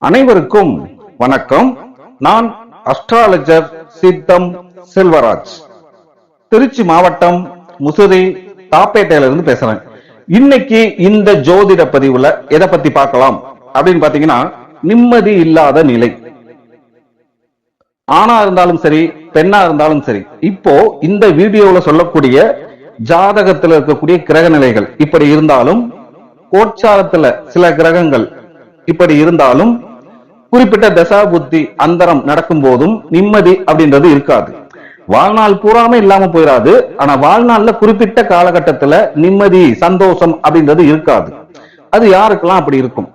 அனைவருக்கும் வணக்கம். நான் அஸ்ட்ராலஜர் சித்தம் செல்வராஜ், திருச்சி மாவட்டம் முசிறி தாப்பேட்டையில இருந்து பேசுறேன். இன்னைக்கு இந்த ஜோதிட பதிவுல எதை பத்தி பார்க்கலாம் அப்படின்னு பாத்தீங்கன்னா, நிம்மதி இல்லாத நிலை. ஆணா இருந்தாலும் சரி, பெண்ணா இருந்தாலும் சரி, இப்போ இந்த வீடியோல சொல்லக்கூடிய ஜாதகத்துல இருக்கக்கூடிய கிரக நிலைகள் இப்படி இருந்தாலும், கோட்சாரத்துல சில கிரகங்கள் இப்படி இருந்தாலும், குறிப்பிட்ட தசா புத்தி அந்தரம் நடக்கும் போதும் நிம்மதி அப்படின்றது இருக்காது. வாழ்நாள் பூராமே இல்லாம போயிடாது, ஆனா வாழ்நாள்ல குறிப்பிட்ட காலகட்டத்துல நிம்மதி சந்தோஷம் அப்படின்றது இருக்காது. அது யாருக்கெல்லாம் அப்படி இருக்கும்,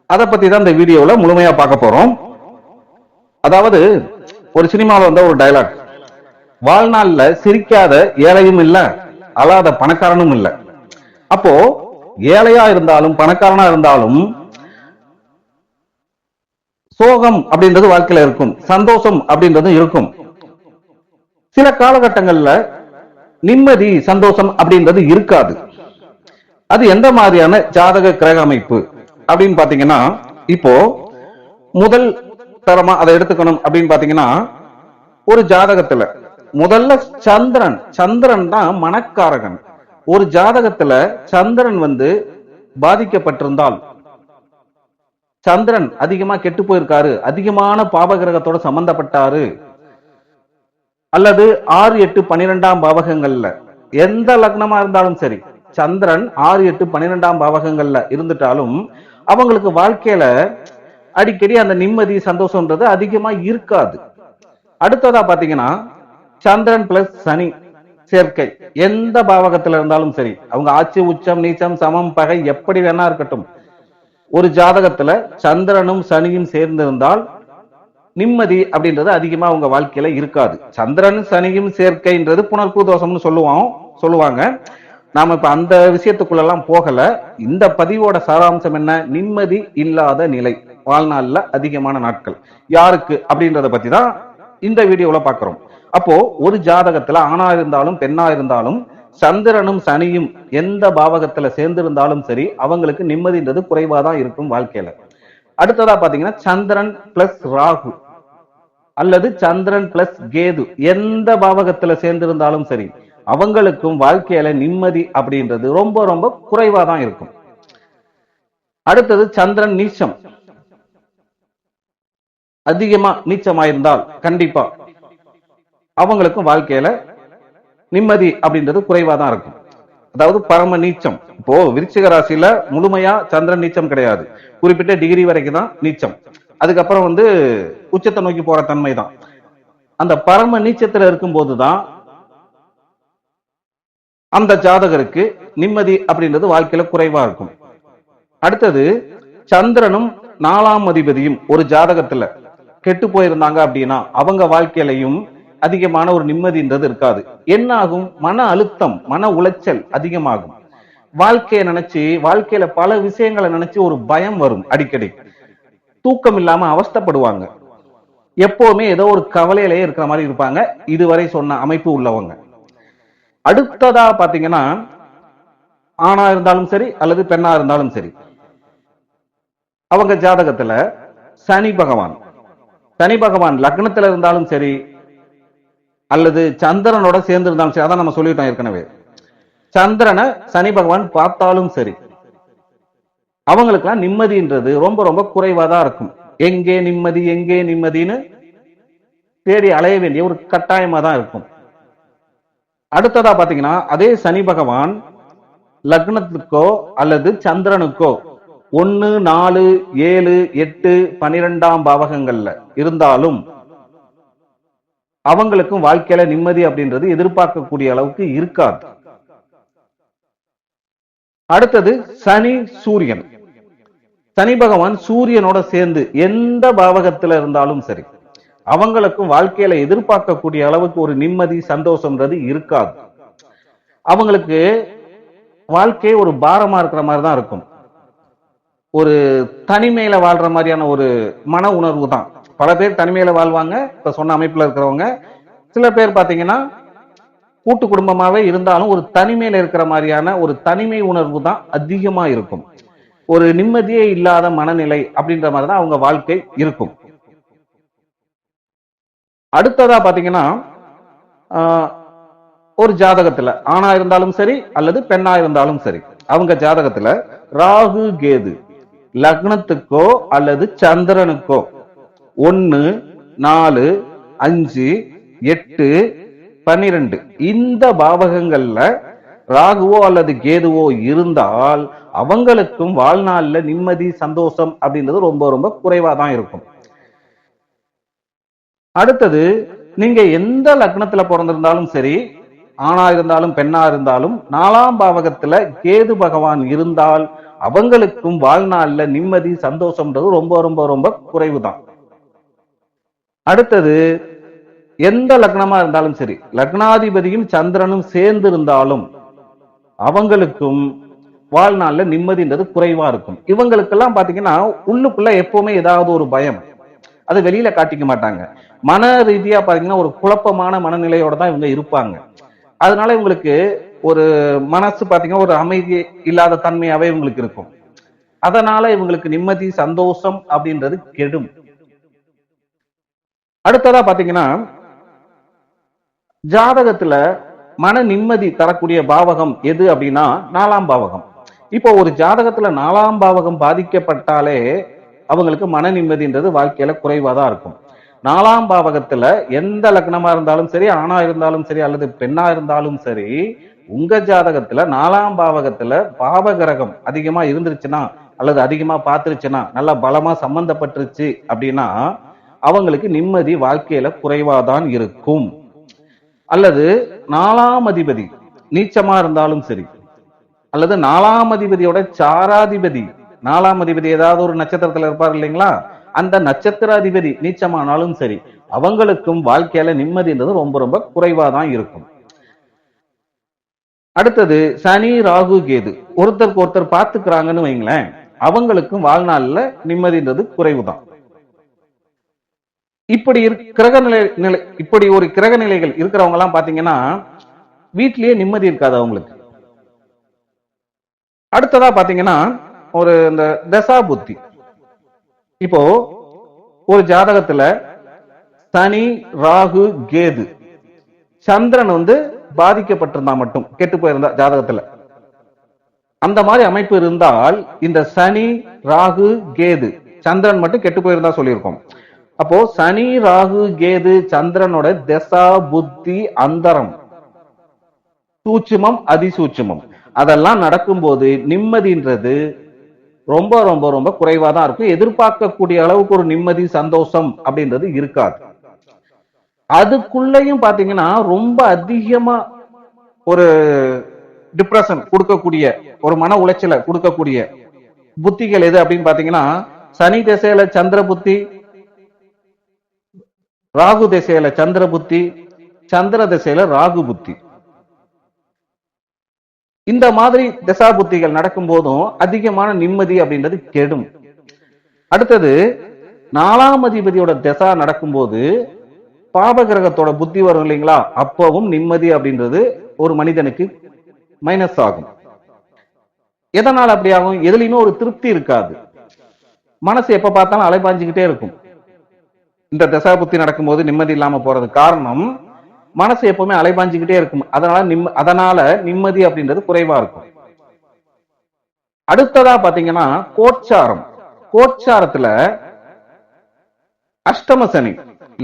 அதை பத்தி தான் இந்த வீடியோல முழுமையா பார்க்க போறோம். அதாவது ஒரு சினிமாவில் வந்த ஒரு டயலாக், வாழ்நாள்ல சிரிக்காத ஏழையும் இல்ல, அழாத பணக்காரனும் இல்ல. அப்போ ஏழையா இருந்தாலும் பணக்காரனா இருந்தாலும் சோகம் அப்படின்றது வாழ்க்கையில இருக்கும், சந்தோஷம் அப்படின்றது இருக்கும். சில காலகட்டங்கள்ல நிம்மதி சந்தோஷம் அப்படின்றது இருக்காது. அது எந்த மாதிரியான ஜாதக கிரக அமைப்பு அப்படின்னு பாத்தீங்கன்னா, இப்போ முதல் தரமா அதை எடுத்துக்கணும் அப்படின்னு பாத்தீங்கன்னா, ஒரு ஜாதகத்துல முதல்ல சந்திரன் தான் மனக்காரகன். ஒரு ஜாதகத்துல சந்திரன் பாதிக்கப்பட்டிருந்தால், சந்திரன் அதிகமா கெட்டு போயிருக்காரு, அதிகமான பாவகிரகத்தோட சம்பந்தப்பட்டாரு, அல்லது 6, 8, 12ஆம் பாவகங்கள்ல எந்த லக்னமா இருந்தாலும் சரி, சந்திரன் 6, 8, 12ஆம் பாவகங்கள்ல இருந்துட்டாலும் அவங்களுக்கு வாழ்க்கையில அடிக்கடி அந்த நிம்மதி சந்தோஷம்ன்றது அதிகமா இருக்காது. அடுத்ததா பாத்தீங்கன்னா, சந்திரன் பிளஸ் சனி சேர்க்கை எந்த பாவகத்துல இருந்தாலும் சரி, அவங்க ஆட்சி, உச்சம், நீச்சம், சமம், பகை எப்படி வேணா இருக்கட்டும், ஒரு ஜாதகத்துல சந்திரனும் சனியும் சேர்ந்திருந்தால் நிம்மதி அப்படின்றது அதிகமா அவங்க வாழ்க்கையில இருக்காது. சந்திரன் சனியும் சேர்க்கைன்றது புனர்பூ தோஷம்னு சொல்லுவாங்க. நாம இப்ப அந்த விஷயத்துக்குள்ள எல்லாம் போகல. இந்த பதிவோட சாராம்சம் என்ன, நிம்மதி இல்லாத நிலை வாழ்நாள்ல அதிகமான நாட்கள் யாருக்கு அப்படின்றத பத்தி தான் இந்த வீடியோல பாக்குறோம். அப்போ ஒரு ஜாதகத்துல ஆணா இருந்தாலும் பெண்ணா இருந்தாலும் சந்திரனும் சனியும் எந்த பாவகத்துல சேர்ந்திருந்தாலும் சரி, அவங்களுக்கு நிம்மதின்றது குறைவாதான் இருக்கும் வாழ்க்கையில. அடுத்ததா பாத்தீங்கன்னா, சந்திரன் பிளஸ் ராகு அல்லது சந்திரன் பிளஸ் கேது எந்த பாவகத்துல சேர்ந்திருந்தாலும் சரி, அவங்களுக்கும் வாழ்க்கையில நிம்மதி அப்படின்றது ரொம்ப ரொம்ப குறைவாதான் இருக்கும். அடுத்தது சந்திரன் நீச்சம், அதிகமா நீச்சமாயிருந்தால் கண்டிப்பா அவங்களுக்கும் வாழ்க்கையில நிம்மதி அப்படின்றது குறைவாதான் இருக்கும். அதாவது பரம நீச்சம். இப்போ விருச்சிக ராசியில முழுமையா சந்திரன் நீச்சம் கிடையாது, குறிப்பிட்ட டிகிரி வரைக்கும் தான் நீச்சம். அதுக்கப்புறம் உச்சத்தை நோக்கி போற தன்மை தான். அந்த பரம நீச்சத்துல இருக்கும் போதுதான் அந்த ஜாதகருக்கு நிம்மதி அப்படின்றது வாழ்க்கையில குறைவா இருக்கும். அடுத்தது சந்திரனும் 4ஆம் அதிபதியும் ஒரு ஜாதகத்துல கெட்டு போயிருந்தாங்க அப்படின்னா அவங்க வாழ்க்கையிலையும் அதிகமான ஒரு நிம்மதின்றது இருக்காது. என்ன ஆகும், மன அழுத்தம், மன உளைச்சல் அதிகமாகும். வாழ்க்கையை நினைச்சு, வாழ்க்கையில பல விஷயங்களை நினைச்சு ஒரு பயம் வரும். அடிக்கடி தூக்கம் இல்லாம அவஸ்தைப்படுவாங்க. எப்பவுமே ஏதோ ஒரு கவலையிலேயே இருக்கிற மாதிரி இருப்பாங்க, இதுவரை சொன்ன அமைப்பு உள்ளவங்க. அடுத்ததா பாத்தீங்கன்னா, ஆணா இருந்தாலும் சரி அல்லது பெண்ணா இருந்தாலும் சரி, அவங்க ஜாதகத்துல சனி பகவான் லக்னத்துல இருந்தாலும் சரி அல்லது சந்திரனோட சேர்ந்து இருந்தாலும் சரி, அதான் நம்ம சொல்லிட்டோம் ஏற்கனவே, சந்திரனை சனி பகவான் பார்த்தாலும் சரி, அவங்களுக்கெல்லாம் நிம்மதின்றது ரொம்ப ரொம்ப குறைவாதான் இருக்கும். எங்கே நிம்மதின்னு தேடி அலைய வேண்டிய ஒரு கட்டாயமா தான் இருக்கும். அடுத்ததா பாத்தீங்கன்னா, அதே சனி பகவான் லக்னத்துக்கோ அல்லது சந்திரனுக்கோ 1, 4, 7, 8, 12ஆம் பாவகங்கள்ல இருந்தாலும் அவங்களுக்கும் வாழ்க்கையில நிம்மதி அப்படின்றது எதிர்பார்க்கக்கூடிய அளவுக்கு இருக்காது. அடுத்தது சனி சூரியன். சனி பகவான் சூரியனோட சேர்ந்து எந்த பாவகத்துல இருந்தாலும் சரி, அவங்களுக்கும் வாழ்க்கையில எதிர்பார்க்கக்கூடிய அளவுக்கு ஒரு நிம்மதி சந்தோஷம்ன்றது இருக்காது. அவங்களுக்கு வாழ்க்கை ஒரு பாரமா இருக்கிற மாதிரி தான் இருக்கும். ஒரு தனிமையில வாழ்ற மாதிரியான ஒரு மன உணர்வு தான். பல பேர் தனிமையில வாழ்வாங்க, இப்ப சொன்ன அமைப்புல இருக்கிறவங்க. சில பேர் பாத்தீங்கன்னா கூட்டு குடும்பமாவே இருந்தாலும் ஒரு தனிமையில இருக்கிற மாதிரியான ஒரு தனிமை உணர்வு தான் அதிகமா இருக்கும். ஒரு நிம்மதியே இல்லாத மனநிலை அப்படின்ற மாதிரிதான் அவங்க வாழ்க்கை இருக்கும். அடுத்ததா பாத்தீங்கன்னா ஒரு ஜாதகத்துல ஆணா இருந்தாலும் சரி அல்லது பெண்ணா இருந்தாலும் சரி, அவங்க ஜாதகத்துல ராகு கேது லக்னத்துக்கோ அல்லது சந்திரனுக்கோ 1, 4, 5, 8, 12 இந்த பாவகங்கள்ல ராகுவோ அல்லது கேதுவோ இருந்தால் அவங்களுக்கும் வாழ்நாள்ல நிம்மதி சந்தோஷம் அப்படின்றது ரொம்ப ரொம்ப குறைவா தான் இருக்கும். அடுத்தது, நீங்க எந்த லக்னத்துல பிறந்திருந்தாலும் சரி, ஆணா இருந்தாலும் பெண்ணா இருந்தாலும் 4ஆம் பாவகத்துல கேது பகவான் இருந்தால் அவங்களுக்கும் வாழ்நாள்ல நிம்மதி சந்தோஷம்ன்றது ரொம்ப ரொம்ப ரொம்ப குறைவு தான். அடுத்தது, எந்த லக்னமா இருந்தாலும் சரி, லக்னாதிபதியும் சந்திரனும் சேர்ந்து இருந்தாலும் அவங்களுக்கும் வாழ்நாள்ல நிம்மதின்றது குறைவா இருக்கும். இவங்களுக்கெல்லாம் பாத்தீங்கன்னா உள்ளுக்குள்ள எப்பவுமே ஏதாவது ஒரு பயம், அதை வெளியில காட்டிக்க மாட்டாங்க. மன ரீதியா பாத்தீங்கன்னா ஒரு குழப்பமான மனநிலையோட தான் இவங்க இருப்பாங்க. அதனால இவங்களுக்கு ஒரு மனசு பாத்தீங்கன்னா ஒரு அமைதி இல்லாத தன்மையாவே இவங்களுக்கு இருக்கும். அதனால இவங்களுக்கு நிம்மதி சந்தோஷம் அப்படின்றது கெடும். அடுத்ததா பாத்தீங்கன்னா ஜாதகத்துல மன நிம்மதி தரக்கூடிய பாவகம் எது அப்படின்னா 4ஆம் பாவகம். இப்போ ஒரு ஜாதகத்துல 4ஆம் பாவகம் பாதிக்கப்பட்டாலே அவங்களுக்கு மன நிம்மதின்றது வாழ்க்கையில குறைவாதான் இருக்கும். 4ஆம் பாவகத்துல எந்த லக்னமா இருந்தாலும் சரி, ஆணா இருந்தாலும் சரி அல்லது பெண்ணா இருந்தாலும் சரி, உங்க ஜாதகத்துல 4ஆம் பாவகத்துல பாவகிரகம் அதிகமா இருந்துருச்சுன்னா அல்லது அதிகமா பார்த்துருச்சுன்னா, நல்லா பலமா சம்பந்தப்பட்டுருச்சு அப்படின்னா அவங்களுக்கு நிம்மதி வாழ்க்கையில குறைவாதான் இருக்கும். அல்லது 4ஆம் அதிபதி நீச்சமா இருந்தாலும் சரி, அல்லது 4ஆம் அதிபதியோட சாராதிபதி, 4ஆம் அதிபதி ஏதாவது ஒரு நட்சத்திரத்துல இருப்பார் இல்லைங்களா, அந்த நட்சத்திர அதிபதி நீச்சமானாலும் சரி, அவங்களுக்கும் வாழ்க்கையில நிம்மதின்றது ரொம்ப ரொம்ப குறைவாதான் இருக்கும். அடுத்தது, சனி ராகு கேது ஒருத்தருக்கு ஒருத்தர் பார்த்துக்கிறாங்கன்னு வைங்களேன், அவங்களுக்கும் வாழ்நாள்ல நிம்மதின்றது குறைவுதான். இப்படி இப்படி ஒரு கிரக நிலைகள் இருக்கிறவங்க எல்லாம் பாத்தீங்கன்னா வீட்டிலேயே நிம்மதி இருக்காது அவங்களுக்கு. அடுத்ததா பாத்தீங்கன்னா ஒரு இந்த தசா புத்தி. இப்போ ஒரு ஜாதகத்துல சனி ராகு கேது சந்திரன் பாதிக்கப்பட்டிருந்தா மட்டும், கெட்டு போயிருந்தா ஜாதகத்துல அந்த மாதிரி அமைப்பு இருந்தால், இந்த சனி ராகு கேது சந்திரன் மட்டும் கெட்டு போயிருந்தா சொல்லியிருக்கோம். அப்போ சனி ராகு கேது சந்திரனோட தசா புத்தி அந்தரம் சூட்சுமம் அதிசூட்சுமம் அதெல்லாம் நடக்கும்போது நிம்மதின்றது ரொம்ப ரொம்ப ரொம்ப குறைவா தான் இருக்கும். எதிர்பார்க்கக்கூடிய அளவுக்கு ஒரு நிம்மதி சந்தோஷம் அப்படின்றது இருக்காது. அதுக்குள்ளயும் பாத்தீங்கன்னா ரொம்ப அதிகமா ஒரு டிப்ரெஷன் கொடுக்கக்கூடிய, ஒரு மன உளைச்சலை கொடுக்கக்கூடிய புத்திகள் எது அப்படின்னு பாத்தீங்கன்னா, சனி திசையில சந்திர புத்தி, ராகு திசையில சந்திர புத்தி, சந்திர திசையில ராகு புத்தி. இந்த மாதிரி தசா புத்திகள் நடக்கும் போதும் அதிகமான நிம்மதி அப்படின்றது கெடும். அடுத்தது, 4ஆம் அதிபதியோட தசா நடக்கும்போது பாபகிரகத்தோட புத்தி வரும் இல்லைங்களா, அப்பவும் நிம்மதி அப்படின்றது ஒரு மனிதனுக்கு மைனஸ் ஆகும். எதனால் அப்படி ஆகும்? எதுலையுமே ஒரு திருப்தி இருக்காது. மனசு எப்ப பார்த்தாலும் அலைபாஞ்சுக்கிட்டே இருக்கும். இந்த தசா புத்தி நடக்கும்போது நிம்மதி இல்லாம போறது காரணம், மனசு எப்பவுமே அலைபாஞ்சுக்கிட்டே இருக்கும். அதனால நிம்மதி அப்படின்றது குறைவா இருக்கும். அடுத்ததா பாத்தீங்கன்னா கோச்சாரம். கோச்சாரத்துல அஷ்டம சனி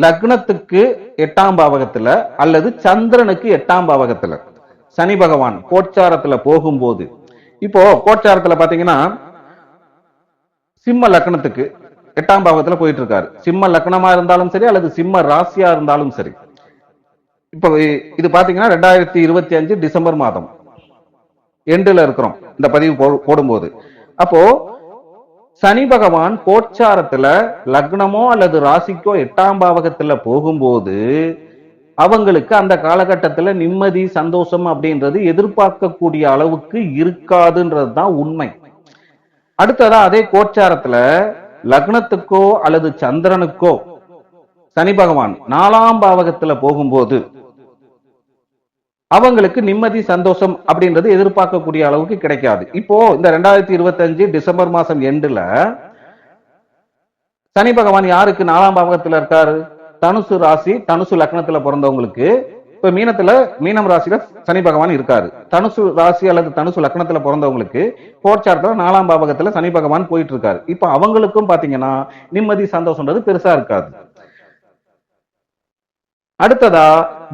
லக்னத்துக்கு 8ஆம் பாவகத்துல அல்லது சந்திரனுக்கு 8ஆம் பாவகத்துல சனி பகவான் கோச்சாரத்துல போகும்போது, இப்போ கோச்சாரத்துல பாத்தீங்கன்னா சிம்ம லக்னத்துக்கு 8ஆம் பாவகத்துல போயிட்டு இருக்காரு. சிம்ம லக்னமா இருந்தாலும் சரி அல்லது சிம்ம ராசியா இருந்தாலும் சரி. இப்ப இது பாத்தீங்கன்னா 2025 டிசம்பர் மாதம் எண்டுல இருக்கிறோம் இந்த பதிவு போடும்போது. அப்போ சனி பகவான் கோச்சாரத்துல லக்னமோ அல்லது ராசிக்கோ 8ஆம் பாவகத்துல போகும்போது அவங்களுக்கு அந்த காலகட்டத்துல நிம்மதி சந்தோஷம் அப்படின்றது எதிர்பார்க்கக்கூடிய அளவுக்கு இருக்காதுன்றதுதான் உண்மை. அடுத்ததா அதே கோச்சாரத்துல லக்னத்துக்கோ அல்லது சந்திரனுக்கோ சனி பகவான் 4ஆம் பாவகத்துல போகும்போது அவங்களுக்கு நிம்மதி சந்தோஷம் அப்படின்றது எதிர்பார்க்கக்கூடிய அளவுக்கு கிடைக்காது. இப்போ இந்த 2025 டிசம்பர் மாசம் எண்டுல சனி பகவான் யாருக்கு 4ஆம் பாவகத்துல இருக்காரு? தனுசு ராசி தனுசு லக்னத்துல பிறந்தவங்களுக்கு. இப்ப மீனம் ராசியில சனி பகவான் இருக்காரு. தனுசு ராசி அல்லது தனுசு லக்னத்துல பிறந்தவங்களுக்கு கோச்சாரத்துல 4ஆம் பாவகத்துல சனி பகவான் போயிட்டு இருக்காரு. இப்ப அவங்களுக்கும் பாத்தீங்கன்னா நிம்மதி சந்தோஷம்ன்றது பெருசா இருக்காது. அடுத்ததா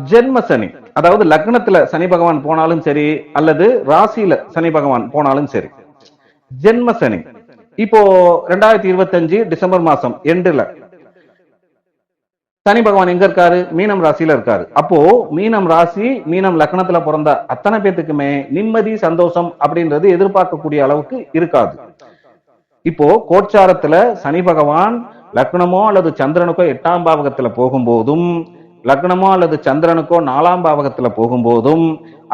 ஜென்ம சனி, அதாவது லக்னத்துல சனி பகவான் போனாலும் சரி அல்லது ராசியில சனி பகவான் போனாலும் சரி, ஜென்ம சனி இப்போ 2025 டிசம்பர் மாசம் எண்டுல சனி பகவான் எங்க இருக்காரு? மீனம் ராசியில இருக்காரு. அப்போ மீனம் ராசி மீனம் லக்னத்துல பிறந்த அத்தனை பேத்துக்குமே நிம்மதி சந்தோஷம் அப்படின்றது எதிர்பார்க்கக்கூடிய அளவுக்கு இருக்காது. இப்போ கோச்சாரத்துல சனி பகவான் லக்னமோ அல்லது சந்திரனுக்கோ 8ஆம் பாவகத்துல போகும்போதும், லக்னமோ அல்லது சந்திரனுக்கோ 4ஆம் பாவகத்துல போகும்போதும்,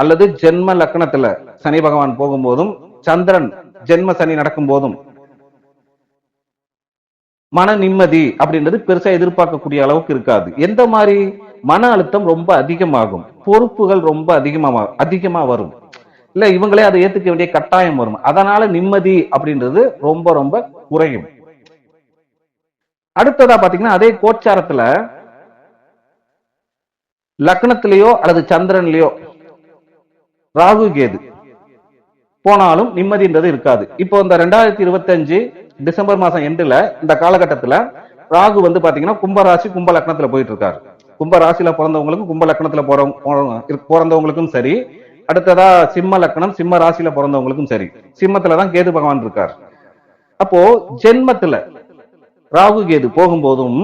அல்லது ஜென்ம லக்னத்துல சனி பகவான் போகும்போதும், சந்திரன் ஜென்ம சனி நடக்கும் போதும் மன நிம்மதி அப்படின்றது பெருசா எதிர்பார்க்கக்கூடிய அளவுக்கு இருக்காது. எந்த மாதிரி? மன அழுத்தம் ரொம்ப அதிகமாகும், பொறுப்புகள் ரொம்ப அதிகமா வரும், இல்ல இவங்களே அதை ஏத்துக்க வேண்டிய கட்டாயம் வரும். அதனால நிம்மதி அப்படின்றது ரொம்ப ரொம்ப குறையும். அடுத்ததா பாத்தீங்கன்னா அதே கோச்சாரத்துல லக்னத்திலேயோ அல்லது சந்திரன்லயோ ராகு கேது போனாலும் நிம்மதின்றது இருக்காது. இப்போ இந்த 2025 டிசம்பர் மாசம் எண்டுல இந்த காலகட்டத்துல ராகு வந்து பாத்தீங்கன்னா கும்பராசி கும்ப லக்னத்துல போயிட்டு இருக்காரு. கும்ப ராசியில பிறந்தவங்களுக்கும் கும்ப லக்னத்துல பிறந்தவங்களுக்கும் சரி, அடுத்ததா சிம்ம லக்னம் சிம்ம ராசியில பிறந்தவங்களுக்கும் சரி, சிம்மத்துலதான் கேது பகவான் இருக்காரு. அப்போ ஜென்மத்துல ராகு கேது போகும்போதும்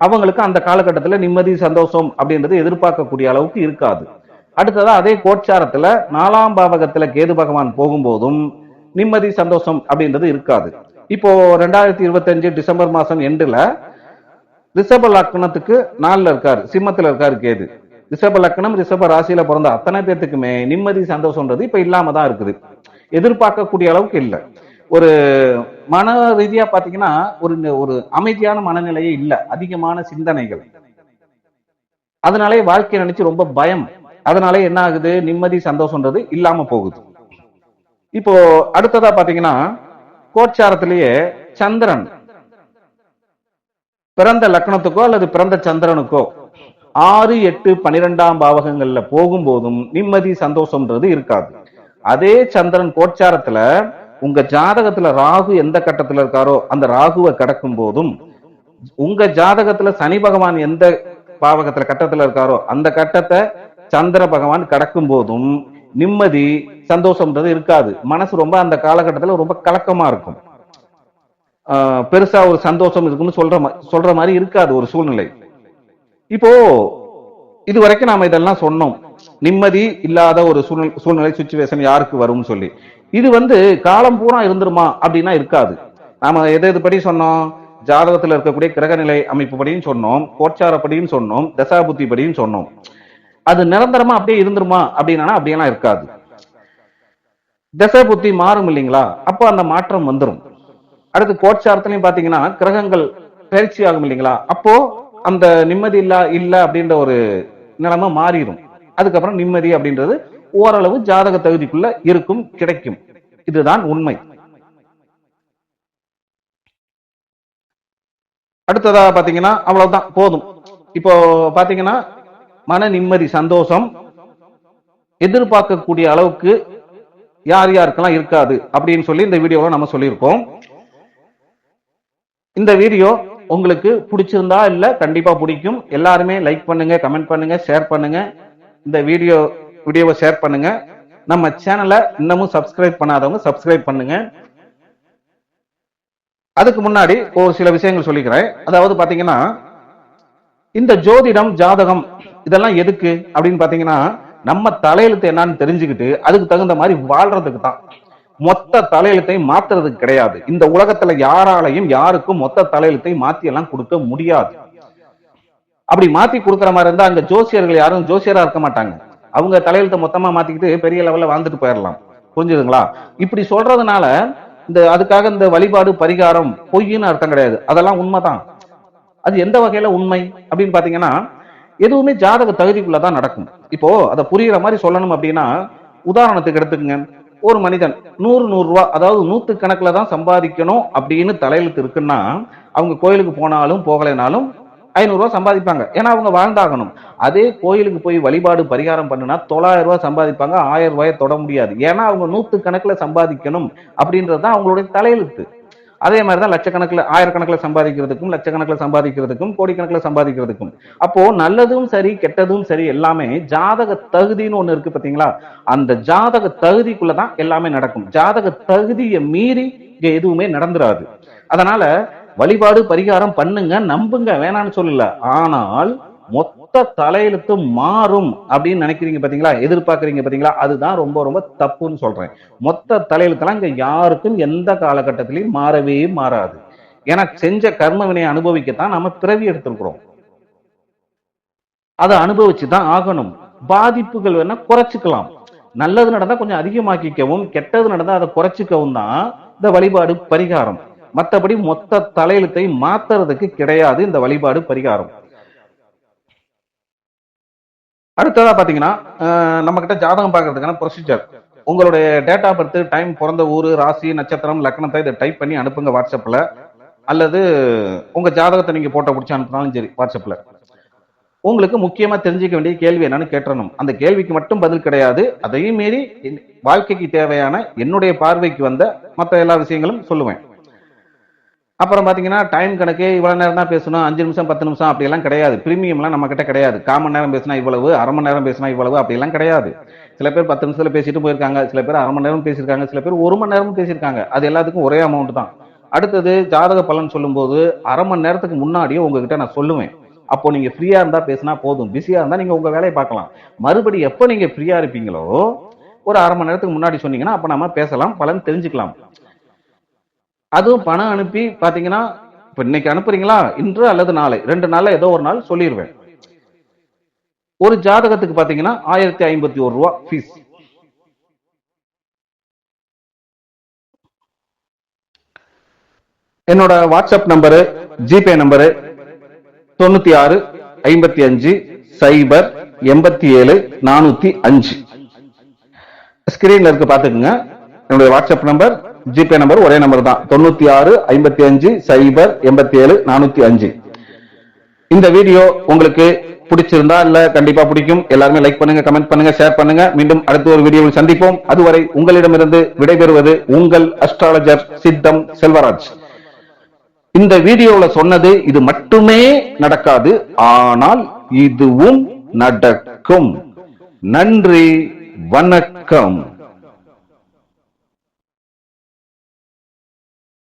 அவங்களுக்கு அந்த காலகட்டத்துல நிம்மதி சந்தோஷம் அப்படின்றது எதிர்பார்க்கக்கூடிய அளவுக்கு இருக்காது. அடுத்ததா அதே கோச்சாரத்துல 4ஆம் பாவகத்துல கேது பகவான் போகும்போதும் நிம்மதி சந்தோஷம் அப்படின்றது இருக்காது. இப்போ 2025 டிசம்பர் மாசம் எண்டுல ரிஷப லக்னத்துக்கு 4ல இருக்காரு, சிம்மத்துல இருக்காரு கேது. ரிஷப லக்னம் ரிஷப ராசியில பிறந்த அத்தனை பேத்துக்குமே நிம்மதி சந்தோஷம்ன்றது இப்ப இல்லாம தான் இருக்குது, எதிர்பார்க்கக்கூடிய அளவுக்கு இல்லை. ஒரு மன ரீதியா பாத்தீங்கன்னா ஒரு அமைதியான மனநிலையே இல்ல, அதிகமான சிந்தனைகள், அதனாலே வாழ்க்கையை நினைச்சு ரொம்ப பயம், அதனாலே என்ன ஆகுது? நிம்மதி சந்தோஷம்ன்றது இல்லாம போகுது. இப்போ அடுத்ததா பாத்தீங்கன்னா கோச்சாரத்திலேயே சந்திரன் பிறந்த லக்னத்துக்கோ அல்லது பிறந்த சந்திரனுக்கோ 6, 8, 12ஆம் பாவகங்கள்ல போகும்போதும் நிம்மதி சந்தோஷம்ன்றது இருக்காது. அதே சந்திரன் கோச்சாரத்துல உங்க ஜாதகத்துல ராகு எந்த கட்டத்துல இருக்காரோ அந்த ராகுவை கடக்கும் போதும், உங்க ஜாதகத்துல சனி பகவான் எந்த பாவகத்துல கட்டத்துல இருக்காரோ அந்த கட்டத்தை சந்திர பகவான் கடக்கும் போதும் நிம்மதி சந்தோஷம்ன்றது இருக்காது. மனசு ரொம்ப அந்த காலகட்டத்துல ரொம்ப கலக்கமா இருக்கும், பெருசா ஒரு சந்தோஷம் இருக்குன்னு சொல்ற மாதிரி இருக்காது ஒரு சூழ்நிலை. இப்போ இது வரைக்கும் நாம இதெல்லாம் சொன்னோம், நிம்மதி இல்லாத ஒரு சூழ்நிலை சுச்சுவேஷன் யாருக்கு வரும்னு சொல்லி. இது காலம் பூரா இருந்துருமா அப்படின்னா இருக்காது. நாம எது படி சொன்னோம்? ஜாதகத்துல இருக்கக்கூடிய கிரகநிலை அமைப்பு படியும் சொன்னோம், கோச்சாரப்படியும் சொன்னோம், தசாபுத்தி படியும் சொன்னோம். அது நிரந்தரமா அப்படியே இருந்துருமா அப்படின்னா அப்படியெல்லாம் இருக்காது. தசை புத்தி மாறும் இல்லைங்களா, அப்போ அந்த மாற்றம் வந்துடும். அடுத்து கோச்சாரத்திலையும் பாத்தீங்கன்னா கிரகங்கள் பயிற்சி ஆகும் இல்லைங்களா, அப்போ அந்த நிம்மதி இல்ல அப்படின்ற ஒரு நிலைமை மாறிடும். அதுக்கப்புறம் நிம்மதி அப்படின்றது ஓரளவு ஜாதக தகுதிக்குள்ள இருக்கும், கிடைக்கும். இதுதான் உண்மை. அடுத்ததா பாத்தீங்கன்னா அவ்வளவுதான், போதும். இப்போ பாத்தீங்கன்னா மன நிம்மதி சந்தோஷம் எதிர்பார்க்கக்கூடிய அளவுக்கு யார் யாருக்கெல்லாம் இருக்காது அப்படின்னு சொல்லி இந்த வீடியோவை நம்ம சொல்லியிருக்கோம். இந்த வீடியோ உங்களுக்கு பிடிச்சிருந்தா இல்ல கண்டிப்பா பிடிக்கும். எல்லாருமே லைக் பண்ணுங்க, கமெண்ட் பண்ணுங்க, ஷேர் பண்ணுங்க. இந்த வீடியோவை ஷேர் பண்ணுங்க. நம்ம சேனலை இன்னமும் சப்ஸ்கிரைப் பண்ணாதவங்க சப்ஸ்கிரைப் பண்ணுங்க. அதுக்கு முன்னாடி ஒரு சில விஷயங்கள் சொல்லிக்கிறேன். அதாவது பாத்தீங்கன்னா இந்த ஜோதிடம் ஜாதகம் இதெல்லாம் எதுக்கு அப்படின்னு பாத்தீங்கன்னா நம்ம தலையெழுத்து என்னன்னு தெரிஞ்சுக்கிட்டு அதுக்கு தகுந்த மாதிரி வாழ்றதுக்கு தான். மொத்த தலையெழுத்தை மாத்துறதுக்கு கிடையாது. இந்த உலகத்துல யாராலையும் யாருக்கும் மொத்த தலையெழுத்தை மாத்தி எல்லாம் கொடுக்க முடியாது. அப்படி மாத்தி கொடுக்குற மாதிரி இருந்தா அங்க ஜோசியர்கள் யாரும் ஜோசியரா இருக்க மாட்டாங்க. அவங்க தலையெழுத்தை மொத்தமா மாத்திக்கிட்டு பெரிய லெவல்ல வாழ்ந்துட்டு போயிடலாம். புரிஞ்சுதுங்களா? இப்படி சொல்றதுனால அதுக்காக இந்த வழிபாடு பரிகாரம் பொய்ன்னு அர்த்தம் கிடையாது. அதெல்லாம் உண்மைதான். அது எந்த வகையில உண்மை அப்படின்னு பாத்தீங்கன்னா எதுவுமே ஜாதக தகுதிக்குள்ளதான் நடக்கும். இப்போ அதை புரியுற மாதிரி சொல்லணும் அப்படின்னா, உதாரணத்துக்கு எடுத்துக்கங்க, ஒரு மனிதன் 100 ரூபாய், அதாவது 100 கணக்குல தான் சம்பாதிக்கணும் அப்படின்னு தலையெழுத்து இருக்குன்னா, அவங்க கோயிலுக்கு போனாலும் போகலைனாலும் 500 ரூபாய் சம்பாதிப்பாங்க. ஏன்னா அவங்க வாழ்ந்தாகணும். அதே கோயிலுக்கு போய் வழிபாடு பரிகாரம் பண்ணுனா 900 ரூபாய் சம்பாதிப்பாங்க, 1000 ரூபாயை தொட முடியாது. ஏன்னா அவங்க 100 கணக்குல சம்பாதிக்கணும் அப்படின்றதுதான் அவங்களுடைய தலையெழுத்து. அதே மாதிரிதான் லட்சக்கணக்கில், ஆயிரக்கணக்கில் சம்பாதிக்கிறதுக்கும், லட்சக்கணக்கில் சம்பாதிக்கிறதுக்கும், கோடிக்கணக்கில் சம்பாதிக்கிறதுக்கும். அப்போ நல்லதும் சரி கெட்டதும் சரி எல்லாமே ஜாதக தகுதின்னு ஒண்ணு இருக்கு பாத்தீங்களா? அந்த ஜாதக தகுதிக்குள்ளதான் எல்லாமே நடக்கும். ஜாதக தகுதியை மீறி இங்க எதுவுமே நடந்துராது. அதனால வழிபாடு பரிகாரம் பண்ணுங்க, நம்புங்க, வேணான்னு சொல்லல. ஆனால் மொத்த தலையெழுத்து மாறும் அப்படின்னு நினைக்கிறீங்க பாத்தீங்களா, எதிர்பார்க்கறீங்க பாத்தீங்களா, அதுதான் ரொம்ப ரொம்ப தப்புன்னு சொல்றேன். மொத்த தலையெழுத்தெல்லாம் இங்க யாருக்கும் எந்த காலகட்டத்திலையும் மாறவே மாறாது. ஏன்னா செஞ்ச கர்ம வினையை அனுபவிக்கத்தான் நம்ம பிறவி எடுத்திருக்கிறோம். அதை அனுபவிச்சுதான் ஆகணும். பாதிப்புகள் வேணா குறைச்சிக்கலாம். நல்லது நடந்தா கொஞ்சம் அதிகமாக்கிக்கவும், கெட்டது நடந்தா அதை குறைச்சிக்கவும் தான் இந்த வழிபாடு பரிகாரம். மற்றபடி மொத்த தலையெழுத்தை மாத்துறதுக்கு கிடையாது இந்த வழிபாடு பரிகாரம். அடுத்ததா பாத்தீங்கன்னா, நம்ம கிட்ட ஜாதகம் பார்க்கறதுக்கான ப்ரொசீஜர். உங்களுடைய டேட் ஆஃப் பர்த், டைம், பிறந்த ஊரு, ராசி, நட்சத்திரம், லக்னத்தை இதை டைப் பண்ணி அனுப்புங்க வாட்ஸ்அப்ல. அல்லது உங்க ஜாதகத்தை நீங்க போட்டோ பிடிச்சி அனுப்பினாலும் சரி வாட்ஸ்அப்ல. உங்களுக்கு முக்கியமா தெரிஞ்சுக்க வேண்டிய கேள்வி என்னன்னு கேட்டணும். அந்த கேள்விக்கு மட்டும் பதில் கிடையாது, அதையும் மீறி வாழ்க்கைக்கு தேவையான என்னுடைய பார்வைக்கு வந்த மற்ற எல்லா விஷயங்களும் சொல்லுவேன். அப்புறம் பாத்தீங்கன்னா டைம் கணக்கு, இவ்வளவு நேரம் தான் பேசணும், 5 நிமிஷம் 10 நிமிஷம் அப்படி எல்லாம் கிடையாது. பிரீமியம்லாம் நம்ம கிட்ட கிடையாது. 1/4 மணி நேரம் பேசினா இவ்வளவு, அரை மணி நேரம் பேசினா இவ்வளவு அப்படி எல்லாம் கிடையாது. சில பேர் 10 நிமிஷத்துல பேசிட்டு போயிருக்காங்க, சில பேர் அரை மணி நேரம் பேசியிருக்காங்க, சில பேர் 1 மணி நேரம் பேசியிருக்காங்க. அது எல்லாத்துக்கும் ஒரே அமௌண்ட் தான். அடுத்தது ஜாதக பலன் சொல்லும் போது அரை மணி நேரத்துக்கு முன்னாடியே உங்ககிட்ட நான் சொல்லுவேன். அப்போ நீங்க ஃப்ரீயா இருந்தா பேசினா போதும், பிஸியா இருந்தா நீங்க உங்க வேலையை பார்க்கலாம். மறுபடி எப்ப நீங்க ஃப்ரீயா இருப்பீங்களோ ஒரு அரை மணி நேரத்துக்கு முன்னாடி சொன்னீங்கன்னா அப்ப நம்ம பேசலாம், பலன் தெரிஞ்சுக்கலாம். அதுவும் பணம் அனுப்பி பாத்தீங்கன்னா, இப்ப இன்னைக்கு அனுப்புறீங்களா, இன்று அல்லது நாளை, 2 நாள்ல ஏதோ ஒரு நாள் சொல்லிடுவேன். ஒரு ஜாதகத்துக்கு பாத்தீங்கன்னா 1051 ரூபாய் ஃபீஸ். என்னோட வாட்ஸ்அப் நம்பரு, ஜிபே நம்பரு 96 55 0 87 405. ஸ்கிரீன்ல இருக்கு பாத்துக்குங்க. என்னுடைய வாட்ஸ்அப் நம்பர், ஜிபே நம்பர் ஒரே நம்பர் தான், 96 55 0 87 405. இந்த வீடியோ உங்களுக்கு பிடிச்சிருந்தா இல்ல கண்டிப்பா பிடிக்கும். எல்லாருமே லைக் பண்ணுங்க, கமெண்ட் பண்ணுங்க, ஷேர் பண்ணுங்க. மீண்டும் அடுத்த ஒரு வீடியோவில் சந்திப்போம். அதுவரை உங்களிடமிருந்து விடைபெறுவது உங்கள் அஸ்ட்ராலஜர் சித்தம் செல்வராஜ். இந்த வீடியோல சொன்னது இது மட்டுமே நடக்காது, ஆனால் இதுவும் நடக்கும். நன்றி, வணக்கம்.